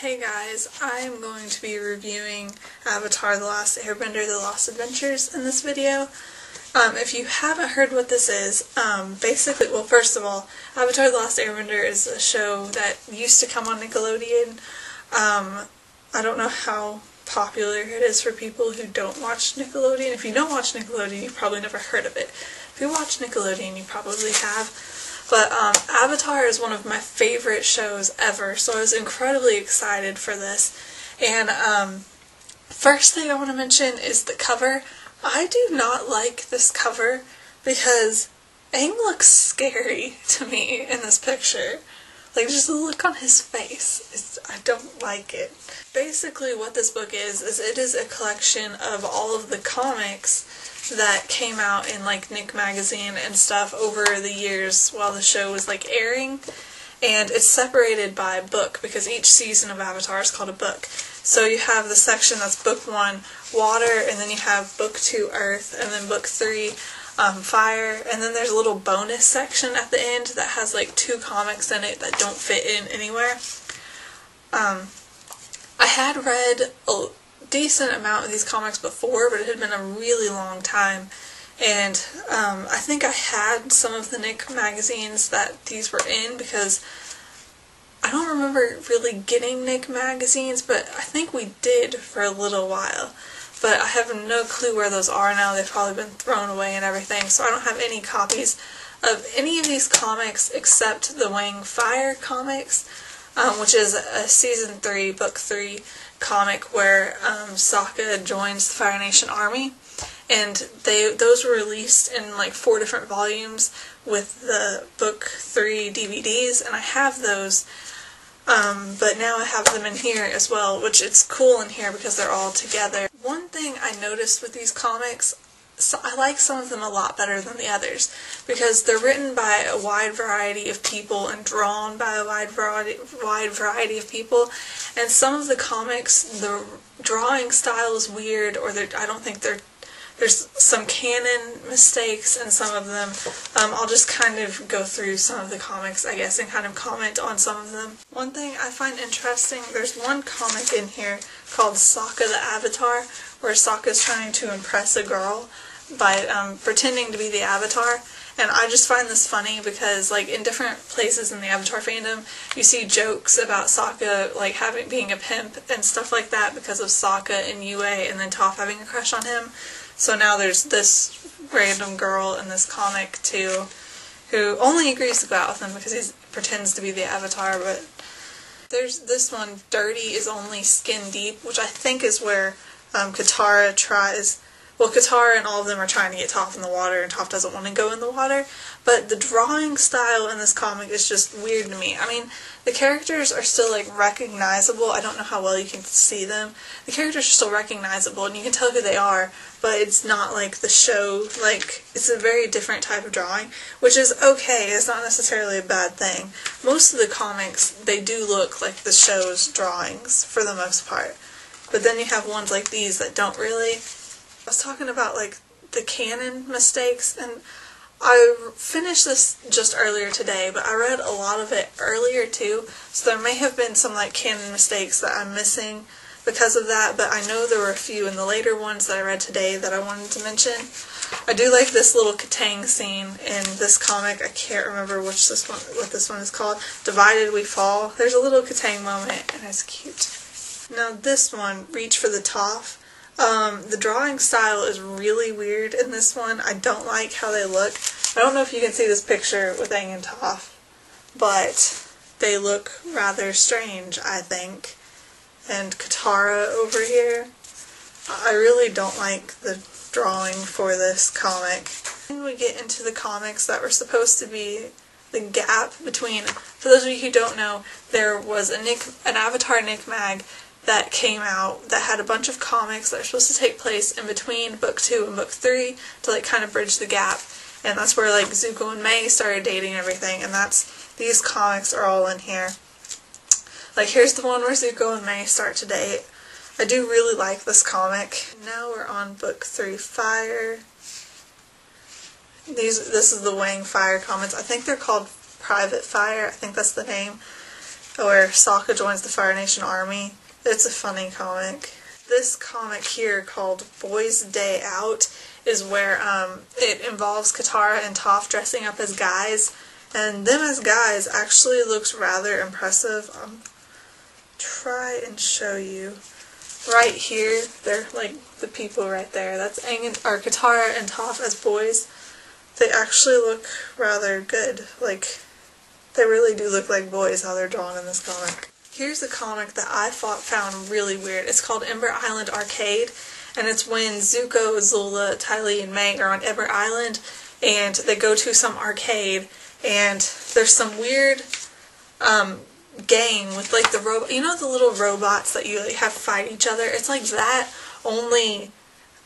Hey guys, I am going to be reviewing Avatar The Last Airbender, The Lost Adventures in this video. If you haven't heard what this is, basically, well, first of all, Avatar The Last Airbender is a show that used to come on Nickelodeon. I don't know how popular it is for people who don't watch Nickelodeon. If you don't watch Nickelodeon, you've probably never heard of it. If you watch Nickelodeon, you probably have. But Avatar is one of my favorite shows ever, so I was incredibly excited for this. And first thing I want to mention is the cover. I do not like this cover because Aang looks scary to me in this picture. Like, just the look on his face, I don't like it. Basically what this book is it is a collection of all of the comics that came out in like Nick magazine and stuff over the years while the show was like airing, and it's separated by book because each season of Avatar is called a book. So you have the section that's book 1, water, and then you have book 2, earth, and then book 3, fire, and then there's a little bonus section at the end that has like 2 comics in it that don't fit in anywhere. I had read a decent amount of these comics before, but it had been a really long time, and I think I had some of the Nick magazines that these were in because I don't remember really getting Nick magazines, but I think we did for a little while. But I have no clue where those are now. They've probably been thrown away and everything, so I don't have any copies of any of these comics except the Wang Fire comics, which is a season 3, book 3 comic where Sokka joins the Fire Nation army, and those were released in like 4 different volumes with the book 3 DVDs, and I have those. But now I have them in here as well, which it's cool in here because they're all together. One thing I noticed with these comics, I like some of them a lot better than the others because they're written by a wide variety of people and drawn by a wide variety of people, and some of the comics, the drawing style is weird, or I don't think there's some canon mistakes in some of them. I'll just kind of go through some of the comics, I guess, and kind of comment on some of them. One thing I find interesting, there's one comic in here called Sokka the Avatar, where Sokka's trying to impress a girl by pretending to be the Avatar. And I just find this funny because, like, in different places in the Avatar fandom, you see jokes about Sokka, like, being a pimp and stuff like that because of Sokka and Yue and then Toph having a crush on him. So now there's this random girl in this comic, too, who only agrees to go out with him because he pretends to be the Avatar, but there's this one, Dirty is Only Skin Deep, which I think is where Katara tries... Well, Katara and all of them are trying to get Toph in the water, and Toph doesn't want to go in the water, but the drawing style in this comic is just weird to me. I mean, the characters are still, like, recognizable. I don't know how well you can see them. The characters are still recognizable, and you can tell who they are, but it's not like the show, like, it's a very different type of drawing, which is okay. It's not necessarily a bad thing. Most of the comics, they do look like the show's drawings, for the most part. But then you have ones like these that don't really... I was talking about, like, the canon mistakes, and I finished this just earlier today, but I read a lot of it earlier too, so there may have been some, like, canon mistakes that I'm missing because of that, but I know there were a few in the later ones that I read today that I wanted to mention. I do like this little Katang scene in this comic. I can't remember what this one is called. Divided We Fall. There's a little Katang moment, and it's cute. Now this one, Reach for the Toph. The drawing style is really weird in this one. I don't like how they look. I don't know if you can see this picture with Aang and Toph, but they look rather strange, I think. And Katara over here. I really don't like the drawing for this comic. Then we get into the comics that were supposed to be the gap between... For those of you who don't know, there was an Avatar Nick mag that came out that had a bunch of comics that are supposed to take place in between book 2 and book 3 to, like, kind of bridge the gap, and that's where, like, Zuko and Mei started dating and everything, and these comics are all in here. Like, here's the one where Zuko and Mei start to date. I do really like this comic. Now we're on book 3, Fire. This is the Wang Fire comics. I think they're called Private Fire. I think that's the name. where Sokka joins the Fire Nation army. It's a funny comic. This comic here, called Boys' Day Out, is where it involves Katara and Toph dressing up as guys, and them as guys actually looks rather impressive. Try and show you. Right here, they're like the people right there. That's Katara and Toph as boys. They actually look rather good. Like, they really do look like boys how they're drawn in this comic. Here's a comic that I found really weird. It's called Ember Island Arcade, and it's when Zuko, Azula, Ty Lee, and Meg are on Ember Island, and they go to some arcade, and there's some weird game with like the robot. You know the little robots that you like have fight each other? It's like that, only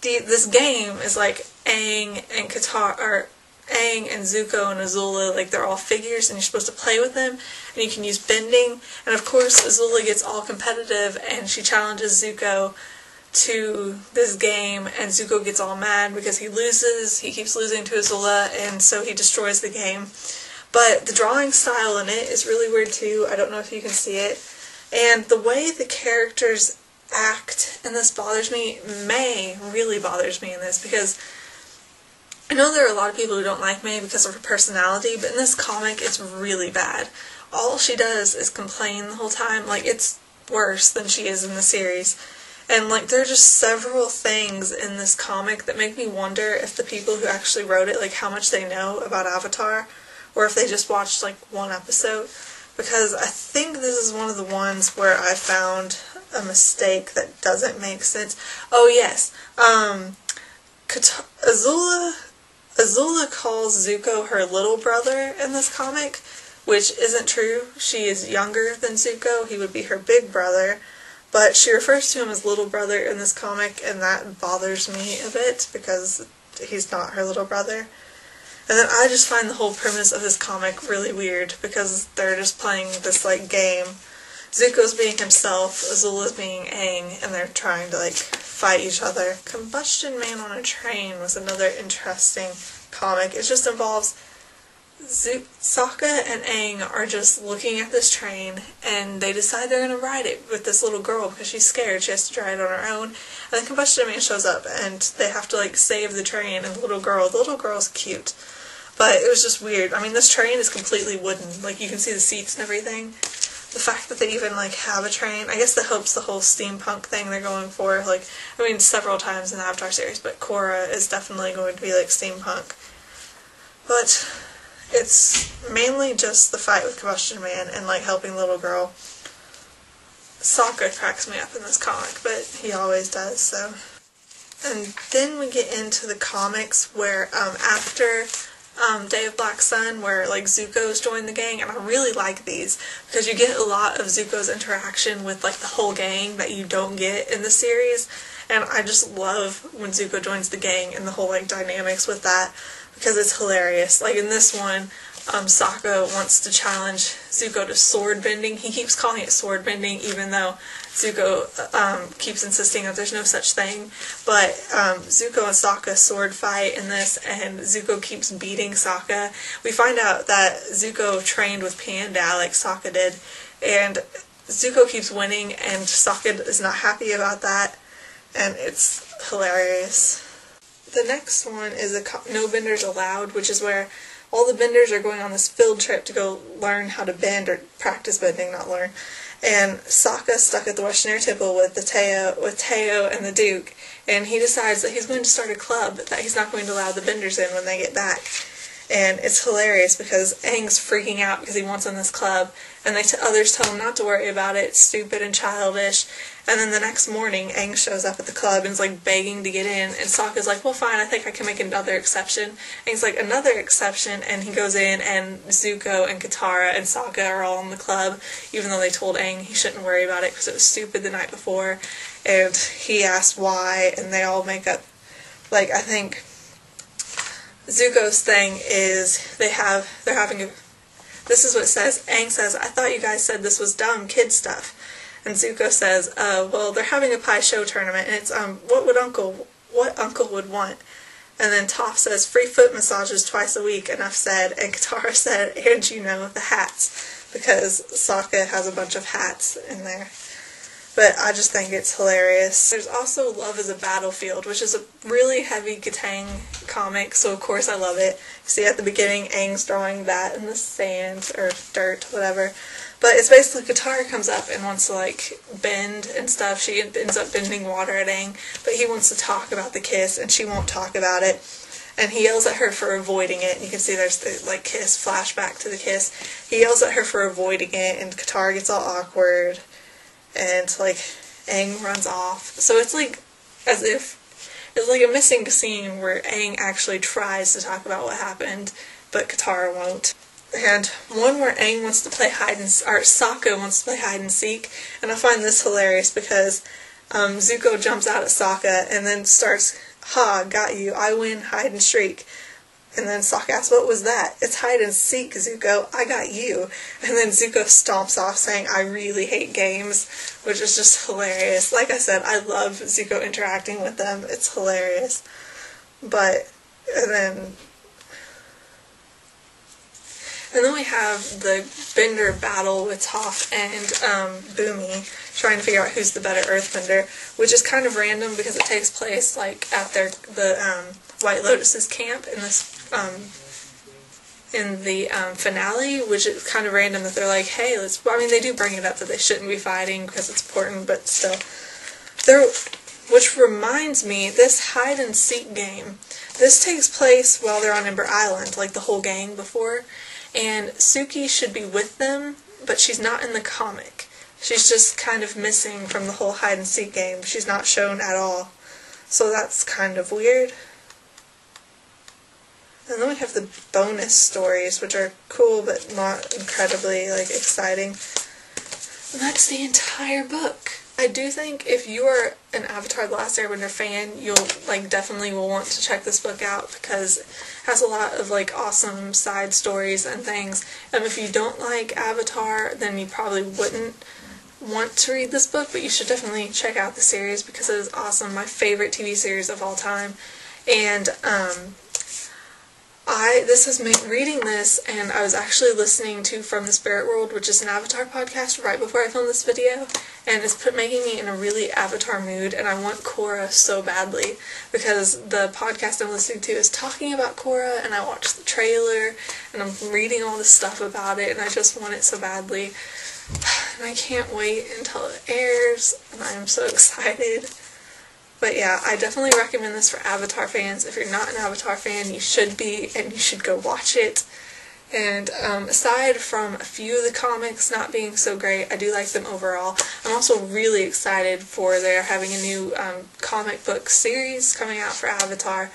this game is like Aang and Katara, or Aang and Zuko and Azula, like they're all figures and you're supposed to play with them, and you can use bending, and of course Azula gets all competitive and she challenges Zuko to this game, and Zuko gets all mad because he loses, he keeps losing to Azula, and so he destroys the game. But the drawing style in it is really weird too. I don't know if you can see it. And the way the characters act in this bothers me, really bothers me in this, because I know there are a lot of people who don't like May because of her personality, but in this comic it's really bad. All she does is complain the whole time. Like, it's worse than she is in the series. And like, there are just several things in this comic that make me wonder if the people who actually wrote it, like how much they know about Avatar, or if they just watched like one episode, because I think this is one of the ones where I found a mistake that doesn't make sense. Oh yes, Azula calls Zuko her little brother in this comic, which isn't true. She is younger than Zuko. He would be her big brother, but she refers to him as little brother in this comic, and that bothers me a bit because he's not her little brother. And then I just find the whole premise of this comic really weird, because they're just playing this like game. Zuko's being himself, Azula's being Aang, and they're trying to like fight each other. Combustion Man on a Train was another interesting comic. It just involves Sokka and Aang are just looking at this train, and they decide they're going to ride it with this little girl because she's scared. She has to try it on her own. And then Combustion Man shows up, and they have to like save the train and the little girl's cute. But it was just weird. I mean, this train is completely wooden. Like, you can see the seats and everything. The fact that they even, like, have a train, I guess that helps the whole steampunk thing they're going for. Like, I mean, several times in the Avatar series, but Korra is definitely going to be, like, steampunk. But it's mainly just the fight with Combustion Man and, like, helping the little girl. Sokka cracks me up in this comic, but he always does, so. And then we get into the comics where, after Day of Black Sun, where like Zuko's joined the gang, and I really like these because you get a lot of Zuko's interaction with like the whole gang that you don't get in the series, and I just love when Zuko joins the gang and the whole like dynamics with that, because it's hilarious. Like in this one, Sokka wants to challenge Zuko to sword bending. He keeps calling it sword bending, even though Zuko keeps insisting that there's no such thing. But Zuko and Sokka sword fight in this, and Zuko keeps beating Sokka. We find out that Zuko trained with Panda like Sokka did, and Zuko keeps winning, and Sokka is not happy about that, and it's hilarious. The next one is No Benders Allowed, which is where all the benders are going on this field trip to go learn how to bend, or practice bending, not learn. And Sokka's stuck at the Western Air Temple with Teo and the Duke, and he decides that he's going to start a club that he's not going to allow the benders in when they get back. And it's hilarious because Aang's freaking out because he wants in this club, and others tell him not to worry about it, it's stupid and childish. And then the next morning, Aang shows up at the club and is like begging to get in, and Sokka's like, well fine, I think I can make another exception. Aang's like, another exception, and he goes in, and Zuko and Katara and Sokka are all in the club, even though they told Aang he shouldn't worry about it because it was stupid the night before. And he asks why, and they all make up, like, I think Zuko's thing is they're having a, this is what it says, Aang says, I thought you guys said this was dumb kid stuff. And Zuko says, well, they're having a pie show tournament, and it's, what Uncle would want. And then Toph says, free foot massages twice a week, enough said, and Katara said, and you know, the hats. because Sokka has a bunch of hats in there. But I just think it's hilarious. There's also Love is a Battlefield, which is a really heavy Katang comic, so of course I love it. See at the beginning, Aang's drawing that in the sand, or dirt, whatever. But it's basically Katara comes up and wants to, like, bend and stuff. She ends up bending water at Aang, but he wants to talk about the kiss, and she won't talk about it. And he yells at her for avoiding it, and you can see there's the, like, kiss, flashback to the kiss. He yells at her for avoiding it, and Katara gets all awkward. And, like, Aang runs off. So it's, like, as if it's, like, a missing scene where Aang actually tries to talk about what happened, but Katara won't. And one where Aang wants to play Sokka wants to play hide and seek, and I find this hilarious because Zuko jumps out at Sokka and then starts, "Ha, got you, I win, hide and shriek." And then Sokka asks, "What was that?" "It's hide and seek, Zuko. I got you." And then Zuko stomps off saying, "I really hate games," which is just hilarious. Like I said, I love Zuko interacting with them. It's hilarious. And then we have the Bender battle with Toph and Boomy, trying to figure out who's the better Earthbender, which is kind of random because it takes place, like, at the White Lotus's camp in this finale, which is kind of random that they're like, hey, they do bring it up that they shouldn't be fighting because it's important, but still. Which reminds me, this hide and seek game, this takes place while they're on Ember Island, like the whole gang before, and Suki should be with them, but she's not in the comic. She's just kind of missing from the whole hide and seek game. She's not shown at all. So that's kind of weird. And then we have the bonus stories, which are cool but not incredibly, like, exciting. And that's the entire book. I do think if you are an Avatar The Last Airbender fan, you'll, like, definitely will want to check this book out because it has a lot of, like, awesome side stories and things. And if you don't like Avatar, then you probably wouldn't want to read this book, but you should definitely check out the series because it is awesome. My favorite TV series of all time. And, reading this, and I was actually listening to From the Spirit World, which is an Avatar podcast, right before I filmed this video, and it's making me in a really Avatar mood, and I want Korra so badly, because the podcast I'm listening to is talking about Korra, and I watched the trailer, and I'm reading all this stuff about it, and I just want it so badly, and I can't wait until it airs, and I am so excited. But yeah, I definitely recommend this for Avatar fans. If you're not an Avatar fan, you should be, and you should go watch it. And aside from a few of the comics not being so great, I do like them overall. I'm also really excited for they're having a new comic book series coming out for Avatar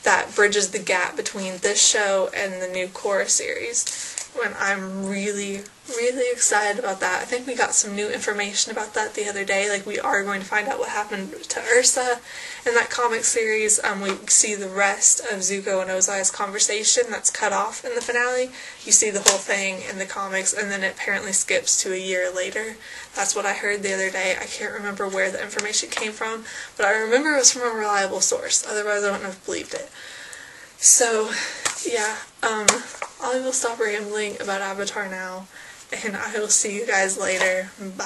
that bridges the gap between this show and the new Korra series. And I'm really, really excited about that. I think we got some new information about that the other day. Like, we are going to find out what happened to Ursa in that comic series. We see the rest of Zuko and Ozai's conversation that's cut off in the finale. You see the whole thing in the comics, and then it apparently skips to a year later. That's what I heard the other day. I can't remember where the information came from, but I remember it was from a reliable source. Otherwise, I wouldn't have believed it. So, yeah, I will stop rambling about Avatar now, and I will see you guys later. Bye.